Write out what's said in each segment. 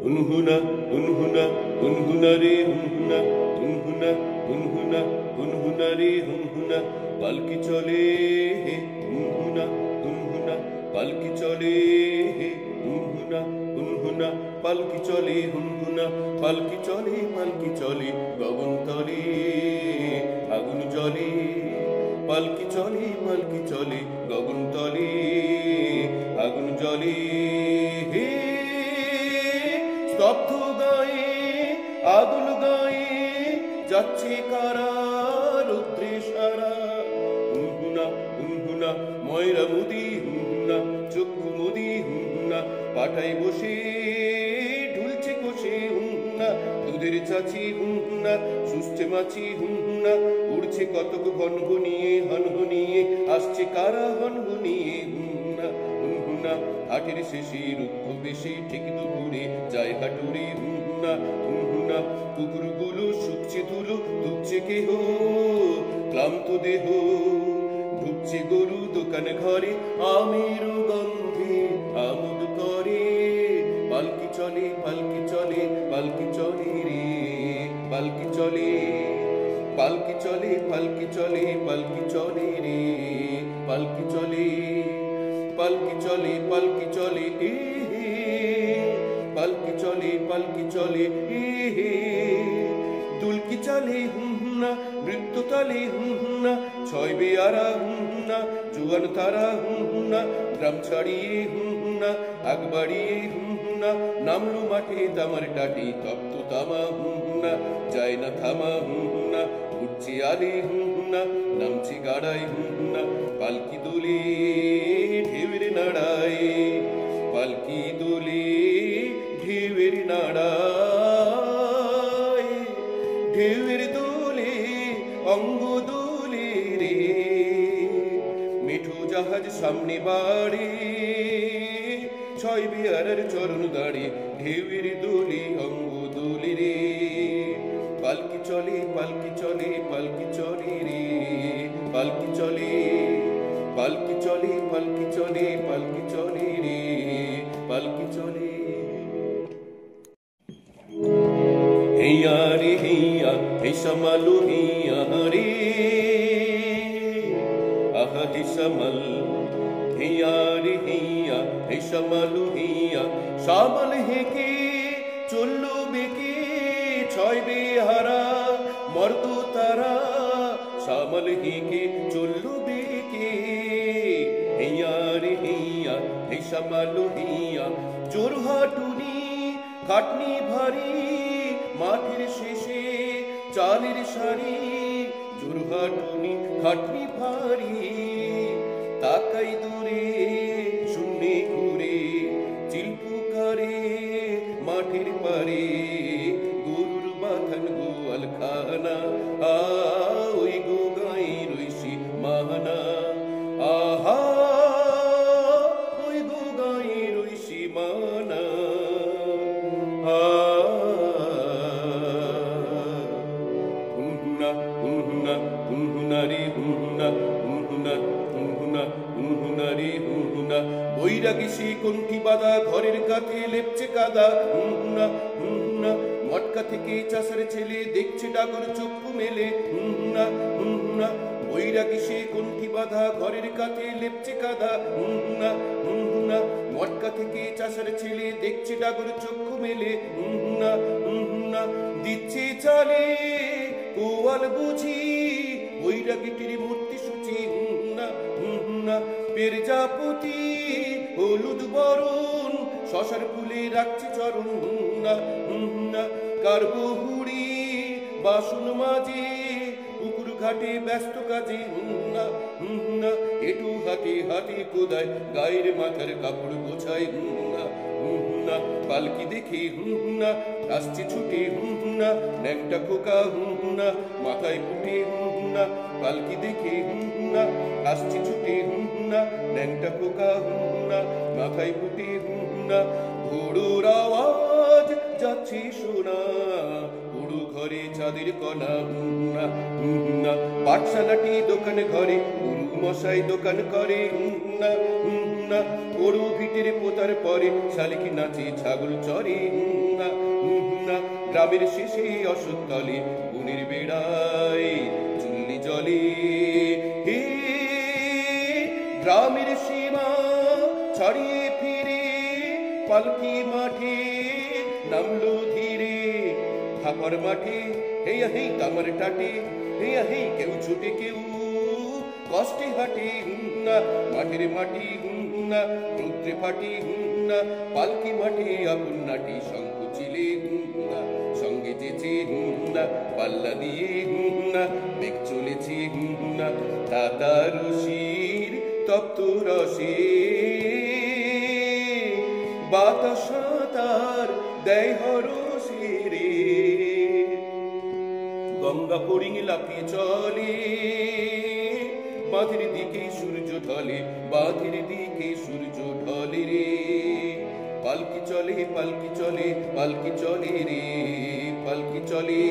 হুনহুনা হুনহুনা হুনহুনা রে হুনহুনা হুনহুনা হুনহুনা হুনহুনা রে হুনহুনা পালকি চলে হে হুনহুনা হুনহুনা পালকি চলে হে হুনহুনা হুনহুনা পালকি চলে হুনহুনা পালকি চলে গগন তলে আগুন জ্বলে পালকি চলে গগন তলে আগুন জ্বলে হে স্তব্ধ গায়ে আগুন গায়ে যাচ্ছে কারা রুদ্রে সারা হুনহুনা হুনহুনা ময়রা মুদি হুনহুনা চক্ষু মুদি হুনহুনা পাঠায় বসে ঢুলছে কষে হুনহুনা দুধের চাচি হুনহুনা সুস্থে মাছি হুনহুনা উড়ছে কতক হনহনিয়ে হনহনিয়ে আসছে কারা হনহনিয়ে হুনহুনা হুনহুনা হাটের শেষে রুক্ষ বেশি ঠিক দুপুরে যায় হাটুরে হুনহুনা হুনহুনা কুকুরগুলো শুকছে ধুলো ধুকছে কেহ ক্লান্ত দেহ ঢুকছে গরু দোকান ঘরে আমের গন্ধে আমোদ করে পালকি চলে পালকি চলে পালকি চলে রে পালকি চলে পালকি চলে পালকি চলে পালকি চলে রে পালকি চলে পালকি চলে পালকি চলে পালকি চলে দুলকি চলে হুনহুনা নৃত্য তালে হুনহুনা ছয় বেয়ারা হুনহুনা জুয়ান তারা হুনহুনা গ্রাম ছাড়িয়ে হুনহুনা আগ বাড়িয়ে হুনহুনা নামলো মাঠে তামার টাটি তপ্ত তামা হুনহুনা যায় না থামা হুনহুনা উঠছে আলে হুনহুনা নামছে গাড়ায় হুনহুনা পালকি দোলে ঢেউয়ের নাড়ায় পালকি দোলে ঢেউয়ের নাড়ায় ঢেউয়ের দোলে অঙ্গ দোলে রে মিঠু জাহাজ সামনে বাড়ে ছয় বেয়ারার চরণ দাঁড়ে ঢেউয়ের দোলে অঙ্গ দোলে রে পালকি চলে পালকি চলে পালকি চলে রে পালকি চলে পালকি চলে পালকি চলে পালকি চলে রে পালকি চলে হেইয়া রে হেইয়া হেসামালু হেইয়া রে আহা হেসামাল হেইয়া রে হেইয়া হেসামালু হেইয়া সামাল হেকে চললো বেকে ছয় বেহারা মর্দ তারা সামাল হেকে চললো বেকে হেইয়া রে হেইয়া হেসামালু হেইয়া জোরহাটুনি খাটনি ভারী মাঠের শেষে চালের সারি জোরহাটুনি খাটনি ভারী তাকাই দূরে শূন্যে ঘুরে চিলপুকারে মাঠের পারে গরুর বাথান গোয়াল খানা ওই গো গাই রইসি মাহানা আহা ওই গো গাই রইসি মানা হুনহুনা হুনহুনা হুনহুনা রে হুনহুনা হুনহুনা হুনহুনা হুনহুনা রে হুনহুনা বৈরাগী সে কণ্ঠি বাঁধা ঘরের কাছে লেপছে কাদা হুনহুনা হুনহুনা মটকা থেকে চাষের ছেলে দেখছে ডাগর চক্ষু মেলে হুনহুনা হুনহুনা বৈরাগী সে কণ্ঠি বাঁধা ঘরের কাছে লেপছে কাদা হুনহুনা হুনহুনা মটকা থেকে চাষের ছেলে দেখছে ডাগর চক্ষু মেলে হুনহুনা হুনহুনা দিচ্ছে চালে কোয়াল বুঝি বৈরাগীটির মূর্তি সূচি হুনহুনা হুনহুনা পেরজাপতি হলুদ বরণ শশার ফুলে রাখছে চরণ হুনহুনা হুনহুনা কার বহুড়ি বাসন মাঝে পুকুর ঘাটে ব্যস্ত কাজে হুনহুনা হুনহুনা এটু হাতে হাতে কোদায় গায়ের মাথার কাপড় গোছায় হুনহুনা হুনহুনা পালকি দেখে হুনহুনা আসছে ছুটে হুনহুনা ন্যাংটা খোকা হুনহুনা মাথায় ফুটে হুনহুনা পালকি দেখে হুনহুনা আসছে ছুটে হুনহুনা ন্যাংটা খোকা হুনহুনা মাথায় ফুটে হুনহুনা ঘোড়োর আওয়াজ যাচ্ছে শোনা পুরো ঘরে চাঁদের কণা হুনহুনা হুনহুনা পাঠশালাটি দোকান ঘরে গুরু মশাই দোকান করে হুনহুনা হুনহুনা না গরু ভিটের পোতার পরে শালিক নাচে ছাগল চরে না না গ্রামের শেষে অসতলে গুণের বেড়ায় চুল্লি জলে হে গ্রামের সীমা ছাড়িয়ে ফিরে পালকি মাঠে নামলো ধীরে থাপার মাঠে হেয়া হেই কামার টাটে হেয়া হেই কেউ ছুটে কেউ কষ্টে হাঁটে না মাঠের মাটি না রুদ্রে ফাটি না পালকি মাঠে আপন নাটি সংকুচিলে না সঙ্গে যেছে না পাল্লা দিয়ে না বেগ চলেছে না দাদা রশির তপ্ত রসে বাতাস তার দেয় হরসে রে গঙ্গা ফড়িং লাফিয়ে চলে বাঁধের দিকে সূর্য ঢলে বাঁধের দিকে সূর্য ঢলে রে পালকি চলে পালকি চলে পালকি চলে রে পালকি চলে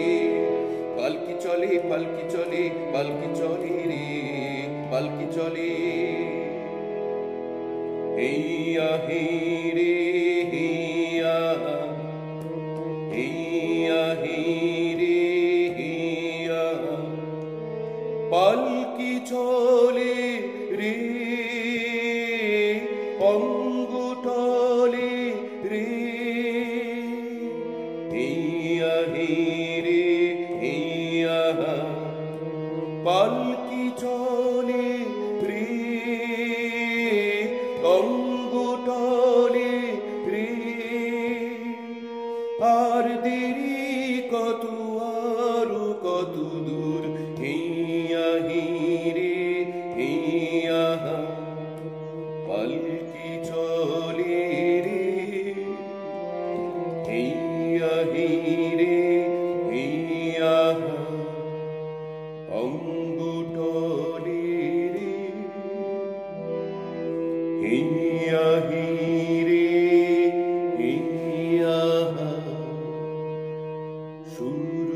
পালকি চলে পালকি চলে পালকি চলে রে পালকি চলে হেইয়া হে রে হেইয়া হেইয়া হে রে হেইয়া পালকি চলে রে অঙ্গ টলে রে হেইয়া হে রে হেইয়া পালকি চলে রে অঙ্গ টলে রে আর দেরি কত আরো কত দূর হেইয়া হে রে হেইয়া পালকি চলে রে হেইয়া হে রে হেইয়া অঙ্গ টলে রে হেইয়া হে রে হেইয়া সুর